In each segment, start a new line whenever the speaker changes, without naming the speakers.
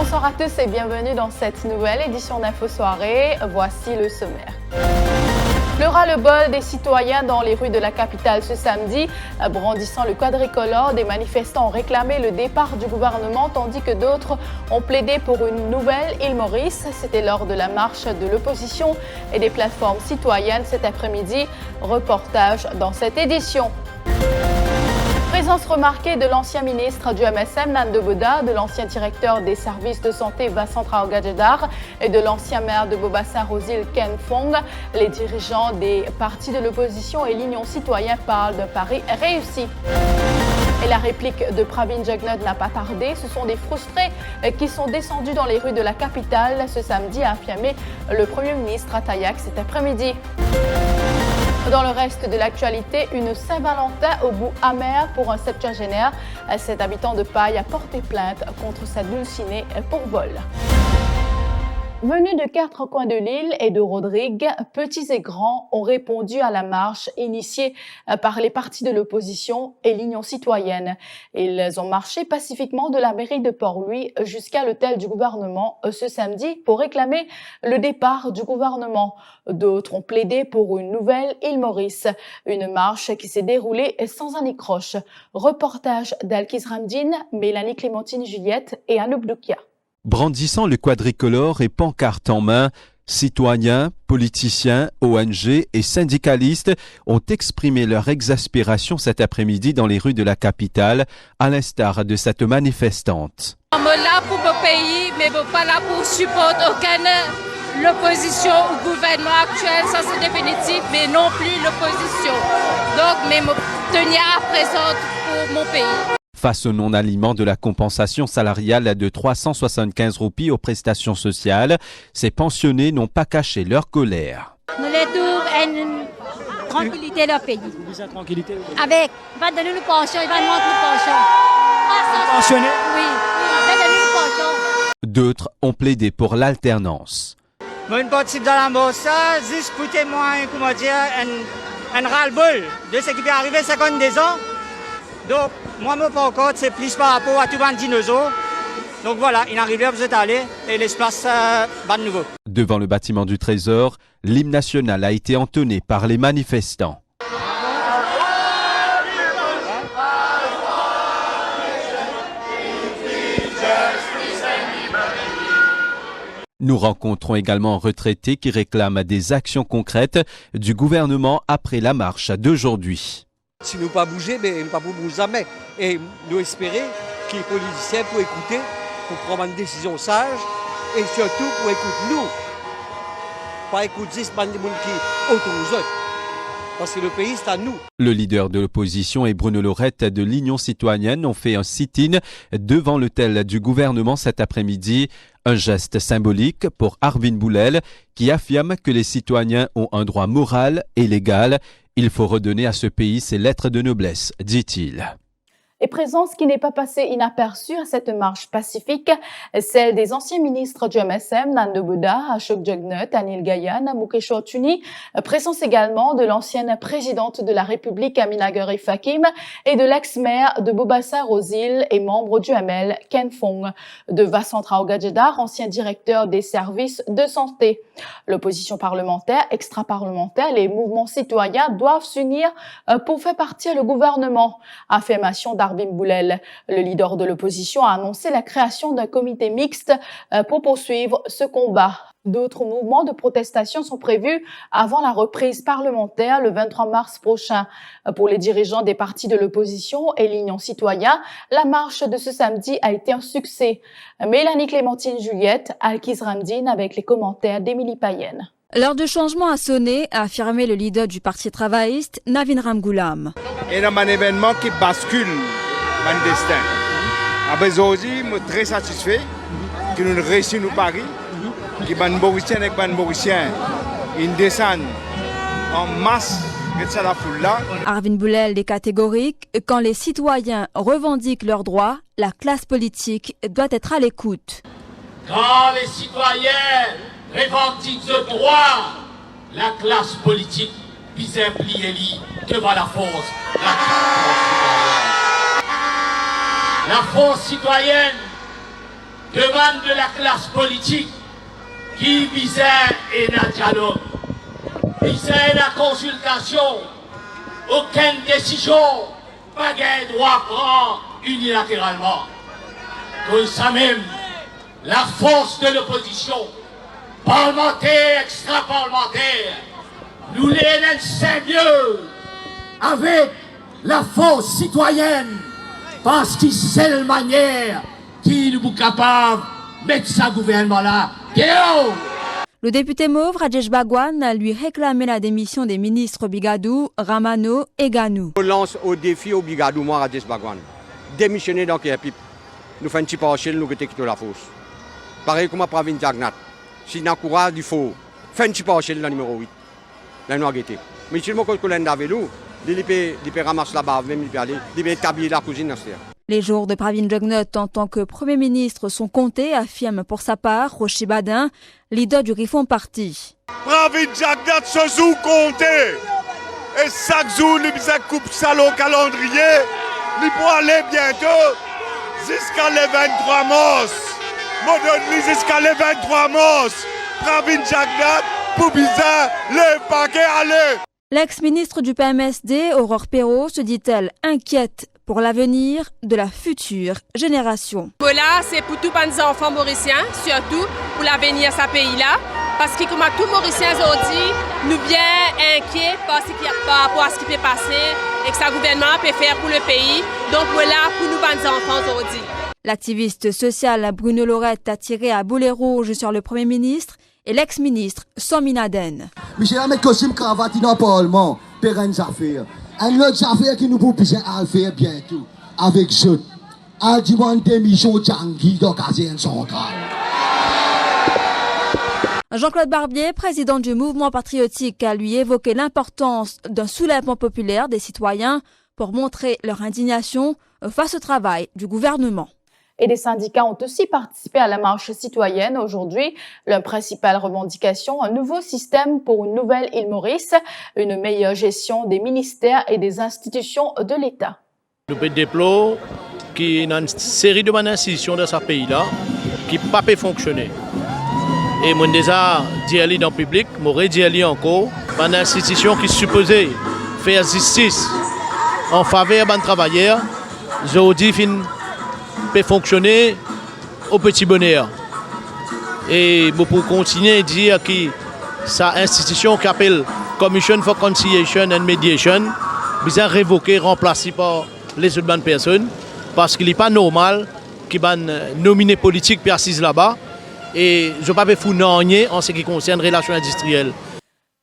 Bonsoir à tous et bienvenue dans cette nouvelle édition d'Info Soirée. Voici le sommaire. Le ras-le-bol des citoyens dans les rues de la capitale ce samedi. Brandissant le quadricolore, des manifestants ont réclamé le départ du gouvernement tandis que d'autres ont plaidé pour une nouvelle île Maurice. C'était lors de la marche de l'opposition et des plateformes citoyennes cet après-midi. Reportage dans cette édition. Présence remarquée de l'ancien ministre du MSM, Nando Boda, de l'ancien directeur des services de santé, Vincent Traoré Gadjedar, et de l'ancien maire de Bobassar-aux-Îles, Ken Fong. Les dirigeants des partis de l'opposition et l'Union citoyenne parlent de Paris réussi. Et la réplique de Pravin Jugnauth n'a pas tardé. Ce sont des frustrés qui sont descendus dans les rues de la capitale ce samedi, a affirmé le Premier ministre Atayak cet après-midi. Dans le reste de l'actualité, une Saint-Valentin au goût amer pour un septuagénaire. Cet habitant de Paille a porté plainte contre sa dulcinée pour vol. Venus de 4 coins de l'île et de Rodrigue, petits et grands ont répondu à la marche initiée par les partis de l'opposition et l'Union citoyenne. Ils ont marché pacifiquement de la mairie de Port-Louis jusqu'à l'hôtel du gouvernement ce samedi pour réclamer le départ du gouvernement. D'autres ont plaidé pour une nouvelle île Maurice, une marche qui s'est déroulée sans anicroche. Reportage d'Alkis Ramdine, Mélanie Clémentine Juliette et Anouk Doukia.
Brandissant le quadricolore et pancarte en main, citoyens, politiciens, ONG et syndicalistes ont exprimé leur exaspération cet après-midi dans les rues de la capitale, à l'instar de cette manifestante.
On est là pour le pays, mais pas là pour supporter aucune l'opposition au gouvernement actuel, ça c'est définitif, mais non plus l'opposition. Donc, mais me tenir à présent pour mon pays.
Face au non-aliment de la compensation salariale de 375 roupies aux prestations sociales, ces pensionnés n'ont pas caché leur colère.
Nous les trouvons une tranquillité leur pays.
Vous dites tranquillité?
Avec, il va donner une pension, il va nous montrer une pension.
Pensionné?
Oui, il va donner une pension.
D'autres ont plaidé pour l'alternance.
Moi, une partie dans la bourse, juste écoutez-moi, comment dire, un ras-le-bol de ce qui peut arriver 52 ans. Donc, moi, mon pancarte, c'est plus par rapport à tout le dinosaure. Donc voilà, il arrive à vous étaler et l'espace va de nouveau.
Devant le bâtiment du Trésor, l'hymne national a été entonné par les manifestants. Nous rencontrons également un retraité qui réclame des actions concrètes du gouvernement après la marche d'aujourd'hui.
Si nous ne pas bouger, mais nous ne pas bouger jamais. Et nous espérer que les politiciens pour écouter, pour prendre une décision sage et surtout pour écouter nous. Pas écouter ce monde qui autour nous autres. Parce que le pays, c'est à nous.
Le leader de l'opposition et Bruno Lorette de l'Union citoyenne ont fait un sit-in devant l'hôtel du gouvernement cet après-midi. Un geste symbolique pour Arvin Boulel qui affirme que les citoyens ont un droit moral et légal. Il faut redonner à ce pays ses lettres de noblesse, dit-il.
Et présence qui n'est pas passée inaperçue à cette marche pacifique, celle des anciens ministres du MSM, Nando Boda, Ashok Jugnauth, Anil Gayan, Mukesh Otuni, présence également de l'ancienne présidente de la République, Amina Gerif Hakim, et de l'ex-maire de Bobassar-aux-Îles et membre du ML, Ken Fong, de Vincent Traoré Gadjedar, ancien directeur des services de santé. L'opposition parlementaire, extra-parlementaire, les mouvements citoyens doivent s'unir pour faire partir le gouvernement. Affirmation d'Arvin Boulel. Le leader de l'opposition a annoncé la création d'un comité mixte pour poursuivre ce combat. D'autres mouvements de protestation sont prévus avant la reprise parlementaire le 23 mars prochain. Pour les dirigeants des partis de l'opposition et l'Union citoyenne, la marche de ce samedi a été un succès. Mélanie Clémentine Juliette, Alkis Ramdine avec les commentaires d'Émilie Payenne.
L'heure de changement a sonné, a affirmé le leader du Parti travailliste, Navin Ramgoolam.
Il y a un événement qui bascule mon destin. Aujourd'hui, je suis très satisfait que nous réussissons au Paris, que les Mauriciens et les Mauriciens descendent en masse de la foule-là.
Arvin Boulel est catégorique. Quand les citoyens revendiquent leurs droits, la classe politique doit être à l'écoute.
Quand les citoyens revendiquent ce droit, la classe politique vise à plier devant la force. La force citoyenne demande de la classe politique qui visait un dialogue, visait la consultation, aucune décision, pas de droit à prendre unilatéralement. Que ça même, la force de l'opposition, parlementaire, extra-parlementaire, nous les mieux avec la force citoyenne, parce que c'est la manière qui nous est capable de mettre ce gouvernement-là.
Le député mauve Rajesh Bhagwan lui réclamé la démission des ministres Bigadou, Ramano et Ganou.
On lance au défi au Bigadou, moi, Rajesh Bhagwan. Démissionner dans Kerpip. Nous faisons un petit partiel, nous quittons la fosse. Pareil comme à Pravin Jagnat. Si nous avons courage du faux, fait un petit partiel dans le numéro 8. Là, nous avons guetté. Mais si nous avons collé avec nous, il peut ramasser la bave, même il peut aller, il peut établir la cousine dans ce terre.
Les jours de Pravin Jagnat en tant que Premier ministre sont comptés, affirme pour sa part Rochi Badin, leader du Reform Party.
Pravin Jagnat se joue compté. Et chaque jour, il coupe ça au calendrier. Il peut aller bientôt jusqu'à les 23 mars. Moderne jusqu'à les 23 mars. Pravin Jagnat pour bizarre, le paquet aller.
L'ex-ministre du PMSD, Aurore Perrault, se dit-elle inquiète pour l'avenir de la future génération.
Voilà, c'est pour tous les enfants mauriciens, surtout pour l'avenir de ce pays-là. Parce que comme tous Mauriciens aujourd'hui, nous bien inquiets par rapport à ce qui peut passer et que ce gouvernement peut faire pour le pays. Donc voilà, pour nous, les enfants aujourd'hui.
L'activiste social Bruno Lorette a tiré à boulet rouge sur le Premier ministre et l'ex-ministre Somin Aden.
Michel Ahmed costume cravate dans le Parlement, Perrin Zafir. Un autre affaire qui nous proposent à faire bientôt, avec ce, à demande démission Djangui d'occasion centrale.
Jean-Claude Barbier, président du mouvement patriotique, a lui évoqué l'importance d'un soulèvement populaire des citoyens pour montrer leur indignation face au travail du gouvernement.
Et des syndicats ont aussi participé à la marche citoyenne aujourd'hui. Leur principale revendication, un nouveau système pour une nouvelle île Maurice, une meilleure gestion des ministères et des institutions de l'État.
Nous déplorons qu'il y a une série de institutions dans ce pays-là qui ne peuvent pas fonctionner. Et moi déjà dit dans le public, moi dit encore, une institution qui est supposée faire justice en faveur des travailleurs, aujourd'hui peut fonctionner au petit bonheur. Et pour continuer à dire que cette institution qui s'appelle Commission for Conciliation and Mediation, bien révoquée, remplacée par les autres personnes, parce qu'il n'est pas normal qu'il y ait une nominée politique qui assise là-bas. Et je ne vais pas faire rien en ce qui concerne les relations industrielles.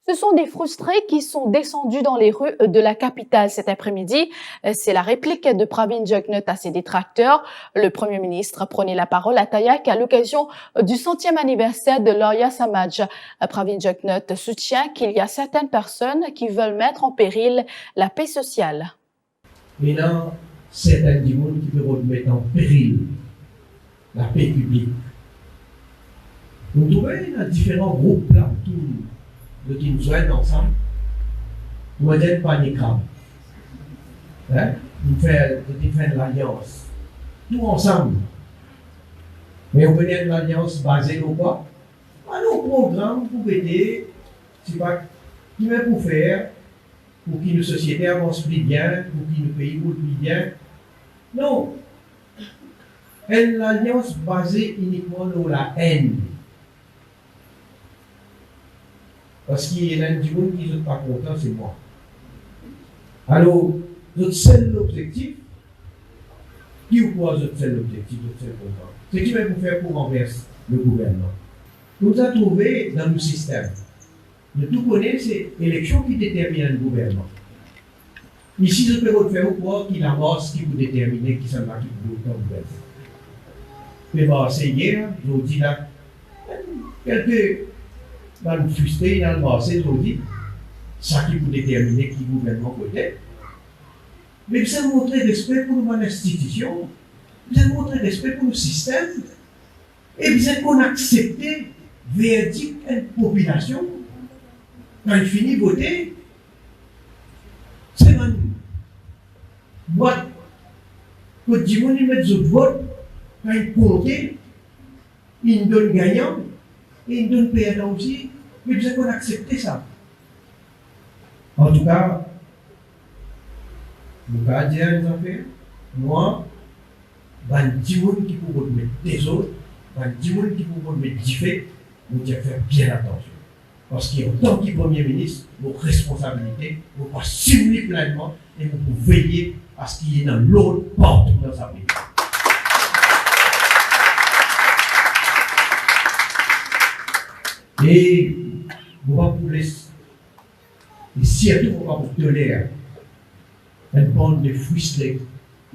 Ce sont des frustrés qui sont descendus dans les rues de la capitale cet après-midi. C'est la réplique de Pravin Jagnat à ses détracteurs. Le Premier ministre prenait la parole à Tayak à l'occasion du 100e anniversaire de Lawyer Samaj. Pravin Jagnat soutient qu'il y a certaines personnes qui veulent mettre en péril la paix sociale.
Maintenant, certains du monde qui veulent mettre en péril la paix publique. Nous trouvons dans différents groupes là, de qui nous joignent ensemble, nous n'êtes pas des crabes. Nous faisons l'alliance, tout ensemble. Mais on peut dire l'alliance basée sur quoi? Nos programmes pour aider, c'est pas qui veut pour faire, pour que nos sociétés avancent plus bien, pour que nos pays roulent plus bien. Non. Une alliance basée uniquement sur la haine. Parce qu'il y a du monde qui n'est pas content, c'est moi. Alors, notre seul objectif, qui ou quoi notre seul objectif, notre seul content, c'est qui va vous faire pour renverser le gouvernement. Nous avons trouvé dans le système, de tout connaître, c'est l'élection qui détermine le gouvernement. Ici, je peux faire ou quoi qui la masse qui vous détermine qui s'en va qui vous le gouvernement. Mais bon, c'est hier, je vous dis là, quelques. Dans le frustré, dans le passé, aujourd'hui, ça qui vous déterminer qui gouvernement peut-être. Mais vous avez montré respect pour nos institutions, vous avez montré respect pour le système, et vous avez qu'on accepte verdict une population, quand il finit de voter, c'est une boîte, quand il met de vote, quand il compte, il donne gagnant et il donne perdant aussi, mais nous avons accepté ça. En tout cas, nous allons dire les affaires, moi, il y a 10 gens qui peuvent mettre des autres, il y a 10 gens qui peuvent mettre différents, nous devons faire bien attention. Parce qu'en tant que Premier ministre, nos responsabilités, nous devons assumer pleinement et nous devons veiller à ce qu'il y ait dans l'autre porte dans sa vie. Et nous allons vous laisser, et surtout nous allons vous donner une bande de fruits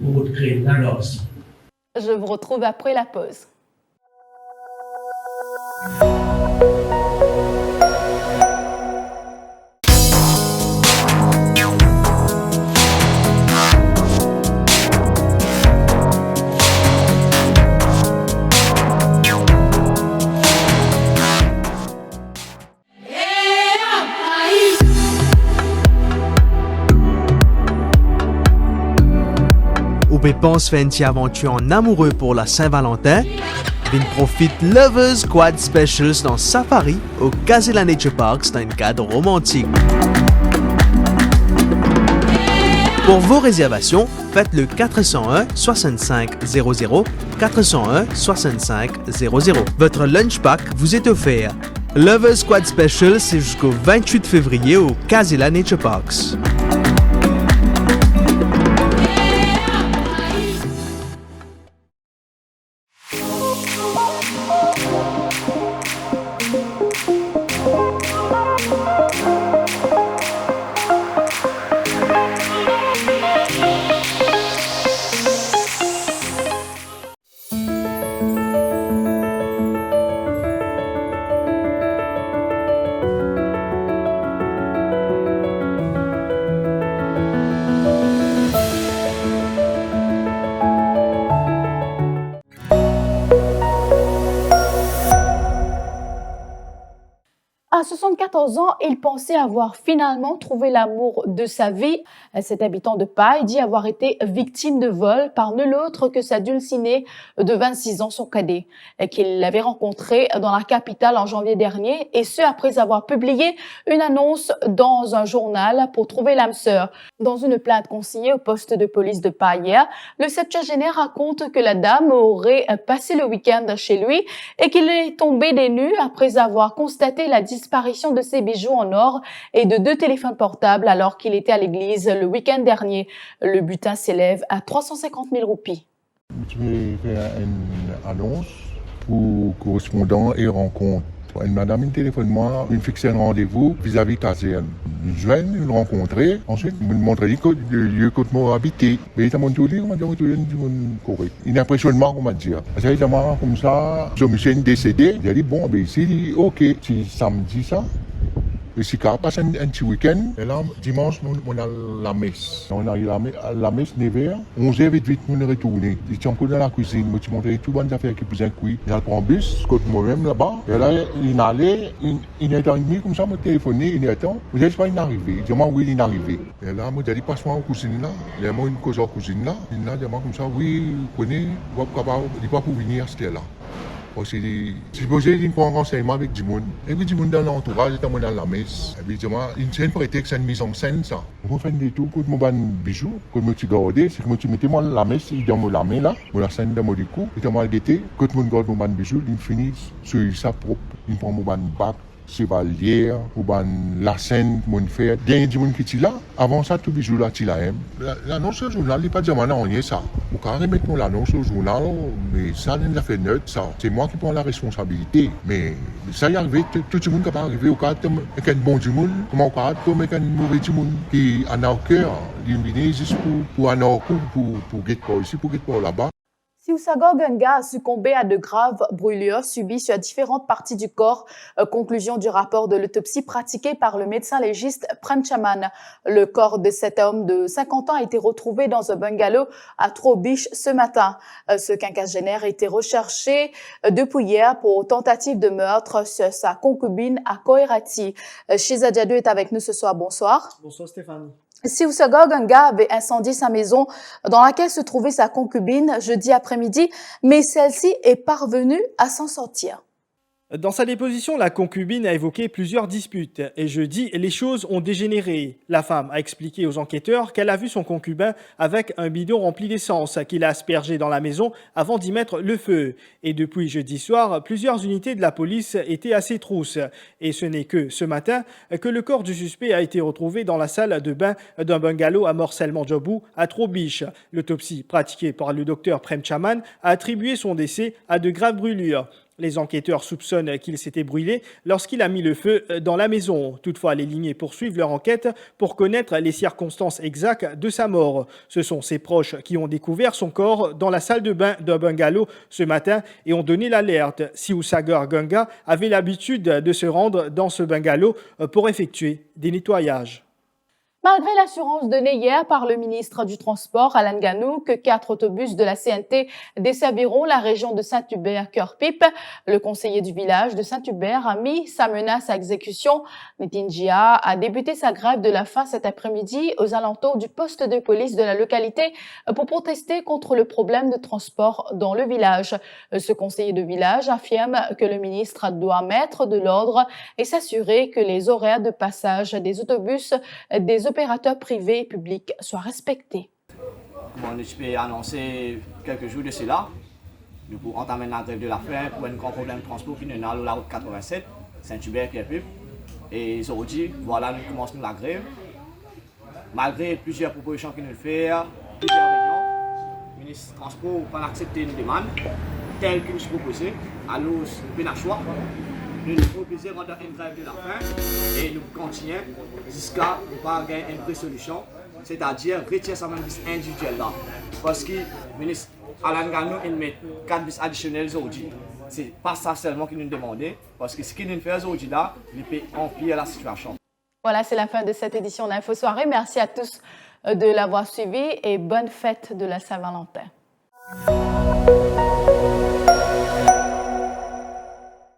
pour vous créer l'anarchie.
Je vous retrouve après la pause.
Ou pense faire une petite aventure en amoureux pour la Saint-Valentin, vin profite Lovers Squad Specials dans Safari au Casella Nature Parks dans un cadre romantique. Pour vos réservations, faites le 401 65 00 401 65 00. Votre lunch pack vous est offert. Lovers Squad Special, c'est jusqu'au 28 février au Casella Nature Parks.
À 74 ans, il pensait avoir finalement trouvé l'amour de sa vie. Cet habitant de Paille dit avoir été victime de vol par nul autre que sa dulcinée de 26 ans, son cadet, qu'il l'avait rencontré dans la capitale en janvier dernier, et ce après avoir publié une annonce dans un journal pour trouver l'âme sœur. Dans une plainte consignée au poste de police de Paille hier, le septuagénaire raconte que la dame aurait passé le week-end chez lui et qu'il est tombé des nues après avoir constaté la disparition de ses bijoux en or et de 2 téléphones portables alors qu'il était à l'église le week-end dernier. Le butin s'élève à 350 000 roupies.
Je vais faire une annonce pour correspondant et rencontre. Une madame, une téléphone moi, une fixe un rendez-vous vis-à-vis caserne. Je viens une rencontrer, ensuite, je me montrer le lieu que je habité. Mais il m'a dit, on m'a dit, correct. Une impressionnement, on m'a dit. Ça dit, comme ça, je me suis décédé. J'ai dit, bon, ben, ici, ok, si samedi ça. Et si on passe un petit week-end, et là, dimanche, on a la messe. On a eu la messe 9h, 11h28, on est retourné. Je suis encore dans la cuisine, je suis montré tout les affaires qui plus un cuit. Je prends un bus, côté moi-même là-bas. Et là, il allait, il est arrivé comme ça, je me téléphoné, il est temps. Je dis, il est arrivé. Je dis, oui, il est arrivé. Et là, je dis, passe-moi en cuisine là. Il y a une cause en cuisine là. Il a dit, comme ça, oui, vous connaissez, il n'est pas pour venir, c'était là. Parce que si vous avez un renseignement avec du monde, et puis du monde dans l'entourage, dans la messe, et puis c'est un prétexte, une mise en scène, ça. Vous faites des tours, quand vous avez un bijou, quand vous gardez, c'est que vous mettez la messe dans la main là, vous la scène dans le cou, et vous guettez, quand vous gardez un bijou, il finit sur sa propre, il prend un bac, chevalier, ou la scène, mon frère, il y a des gens qui sont là. Avant ça, tout bijou là, tu l'as. L'annonce au journal, il n'est pas dire maintenant, on y est ça. Vous pouvez remettre l'annonce au journal, mais ça, il a fait neutre, ça. C'est moi qui prends la responsabilité. Mais ça y est arrivé, tout le monde qui peut arriver au cas avec un bon du monde, comment au cas avec un mauvais du monde qui en a au cœur, il vient juste pour en avoir pour guetter pas ici, pour guetter pas là-bas.
Siousago Genga a succombé à de graves brûlures subies sur différentes parties du corps. Conclusion du rapport de l'autopsie pratiquée par le médecin légiste Prem Chaman. Le corps de cet homme de 50 ans a été retrouvé dans un bungalow à Trobiche ce matin. Ce quinquagénaire a été recherché depuis hier pour tentative de meurtre sur sa concubine à Koirati. Shiza Diadou est avec nous ce soir. Bonsoir.
Bonsoir Stéphanie.
Siousaga Ganga avait incendié sa maison dans laquelle se trouvait sa concubine jeudi après-midi, mais celle-ci est parvenue à s'en sortir.
Dans sa déposition, la concubine a évoqué plusieurs disputes et jeudi, les choses ont dégénéré. La femme a expliqué aux enquêteurs qu'elle a vu son concubin avec un bidon rempli d'essence qu'il a aspergé dans la maison avant d'y mettre le feu. Et depuis jeudi soir, plusieurs unités de la police étaient à ses trousses. Et ce n'est que ce matin que le corps du suspect a été retrouvé dans la salle de bain d'un bungalow à Morcel-Mandjabou à Trobiche. L'autopsie pratiquée par le docteur Prem Chaman a attribué son décès à de graves brûlures. Les enquêteurs soupçonnent qu'il s'était brûlé lorsqu'il a mis le feu dans la maison. Toutefois, les lignées poursuivent leur enquête pour connaître les circonstances exactes de sa mort. Ce sont ses proches qui ont découvert son corps dans la salle de bain d'un bungalow ce matin et ont donné l'alerte. Siousaga Ganga avait l'habitude de se rendre dans ce bungalow pour effectuer des nettoyages.
Malgré l'assurance donnée hier par le ministre du Transport, Alan Ganou, que 4 autobus de la CNT desserviront la région de Saint-Hubert-Cœur-Pipe, le conseiller du village de Saint-Hubert a mis sa menace à exécution. Netinjia a débuté sa grève de la faim cet après-midi aux alentours du poste de police de la localité pour protester contre le problème de transport dans le village. Ce conseiller de village affirme que le ministre doit mettre de l'ordre et s'assurer que les horaires de passage des autobus des opérateurs privés et publics soient respectés.
Comme on peut annoncer quelques jours de cela, nous pouvons entamer la grève de la faim pour un grand problème de transport qui nous a la route 87, Saint-Hubert-Cœur-Pipe. Et aujourd'hui, voilà, nous commençons la grève. Malgré plusieurs propositions qu'il nous fait, plusieurs réunions, le ministre du Transport n'a pas accepté une demande telle que nous proposons. Alors, nous avons le choix. Nous nous proposons pendant une grève de la faim et nous continuons jusqu'à ne pas avoir une vraie solution, c'est-à-dire retirer sa main individuelle là. Parce que le ministre Alan Ganou met 4 bus additionnels aujourd'hui. Ce n'est pas ça seulement qu'il nous demandait, parce que ce qu'il nous fait aujourd'hui là, il peut empirer la situation.
Voilà, c'est la fin de cette édition d'Info Soirée. Merci à tous de l'avoir suivi et bonne fête de la Saint-Valentin.